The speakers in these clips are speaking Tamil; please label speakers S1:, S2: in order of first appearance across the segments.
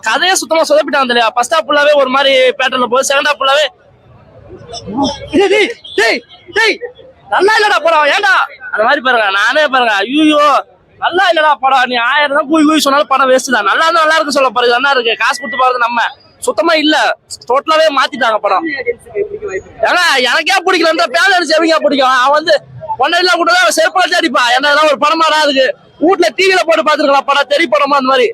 S1: கதையை சுத்தமா சொதப்பிட்டாங்க இல்லையா? ஃபர்ஸ்ட் ஹாஃப் ஃபுல்லாவே ஒரு மாதிரி பேட்டர்ல போகுது, செகண்ட் ஹாஃப் ஃபுல்லாவே நல்லா இல்லடா படம், ஏன்டா அந்த மாதிரி பாருங்க. நானே பாருங்க, ஐயோ நல்லா இல்லடா படம், நீ 1000 தான் கூய் கூய் சொன்னாலும் படம் வேஸ்ட் தான். நல்லா இருந்தா நல்லா இருக்கு சொல்ல போறது என்ன இருக்கு? காசு கொடுத்து போறது நம்ம சுத்தமா இல்ல, டோட்டலாவே மாத்திட்டாங்க படம். ஏன்னா எனக்கே பிடிக்கல, பேலன்ஸ் எவங்க பிடிக்கும்? அவன் வந்து ஒன்னெல்லாம் கூட தான் செருப்பாச்சு அடிப்பா. என்ன ஒரு படமாடா இருக்கு, வீட்டுல டிவில போட்டு பாத்துருக்கலாம் படம், தெரிய படமா அந்த மாதிரி.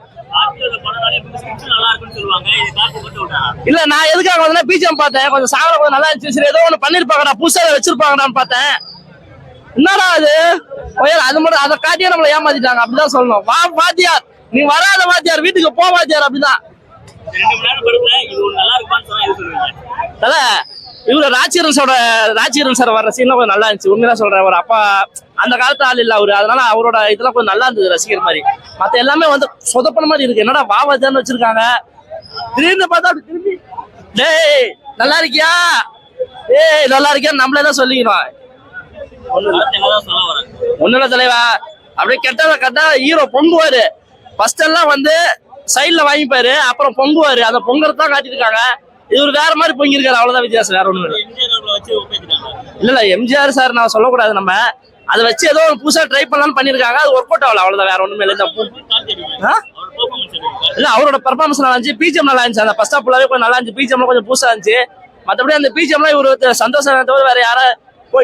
S1: இல்ல நான் எதுக்காக வந்து பிஜிஎம் பார்த்தேன், கொஞ்சம் சாவர கொஞ்சம் நல்லா இருந்துச்சு, சரி ஏதோ ஒண்ணு பண்ணிருப்பாங்கடா, புதுசா வச்சிருப்பாங்கடான்னு பார்த்தேன். என்னடா அது அது மட்டும் அதை காட்டியே நம்மள ஏமாத்திட்டாங்க, அப்படிதான் சொல்லணும். வா வாத்தியார், நீ வராத வாத்தியார், வீட்டுக்கு போ வாத்தியார், அப்படிதான். இவரு ராஜ்கிரண் சார் வர்ற சீன்ல கொஞ்சம் நல்லா இருந்துச்சு, உண்மையா சொல்றேன். ஒரு அப்பா அந்த காலத்து ஆள் இல்ல அவரு, அதனால அவரோட இதெல்லாம் கொஞ்சம் நல்லா இருந்தது ரசிகர் மாதிரி. மத்த எல்லாமே வந்து சொதப்பன மாதிரி இருக்கு. என்னடா வாவாஜான்னு வச்சிருக்காங்க, திடீர்னு பார்த்தா திரும்பி டேய் நல்லா இருக்கியா, ஏய் நல்லா இருக்கியா நம்மளே தான் சொல்லிக்கணும். ஒண்ணுல தலைவா அப்படியே கெட்டா ஹீரோ பொங்குவாரு. ஃபர்ஸ்ட் எல்லாம் வந்து சைட்ல வாங்கிப்பாரு, அப்புறம் பொங்குவாரு. அந்த பொங்கறதான் காட்டிருக்காங்க. இவரு வேற மாதிரி பொங்கிருக்காரு, அவ்வளவுதான் வித்தியாசம், வேற ஒண்ணு இல்ல. எம்ஜிஆர் சார் நான் சொல்லக்கூடாது, நம்ம அதை வச்சு ஏதோ புதுசா ட்ரை பண்ணலாம்னு பண்ணிருக்காங்க, அது ஒர்க் அவுட் ஆகல, அவ்வளவுதான், வேற ஒண்ணுமே இல்லை. இல்ல அவரோட பெர்ஃபார்மன்ஸ் நல்லா இருந்துச்சு, பிஜிஎம் நல்லா இருந்துச்சு. அந்த ஃபர்ஸ்ட் ஹாஃப் ஃபுல்லாவே கொஞ்சம் நல்லா இருந்துச்சு, பிஜிஎம் கொஞ்சம் புதுசா இருந்துச்சு. மற்றபடி அந்த பிஜிஎம்லாம் இவரு சந்தோஷம் தவிர வேற யாரா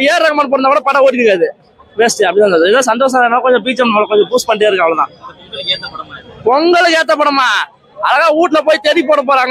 S1: ஏஆர் ரஹ்மான் போனா கூட படம் ஓடி இருக்காது, வேஸ்ட். அப்படிதான் இருந்தது. ஏதோ சந்தோஷம் கொஞ்சம் பிஜிஎம் கொஞ்சம் பூஸ்ட் பண்ணிட்டே இருக்கு, அவ்வளவுதான். பொங்கலுக்கு ஏத்த படமா? அழகா வீட்டுல போய் தேடி போட போறாங்க.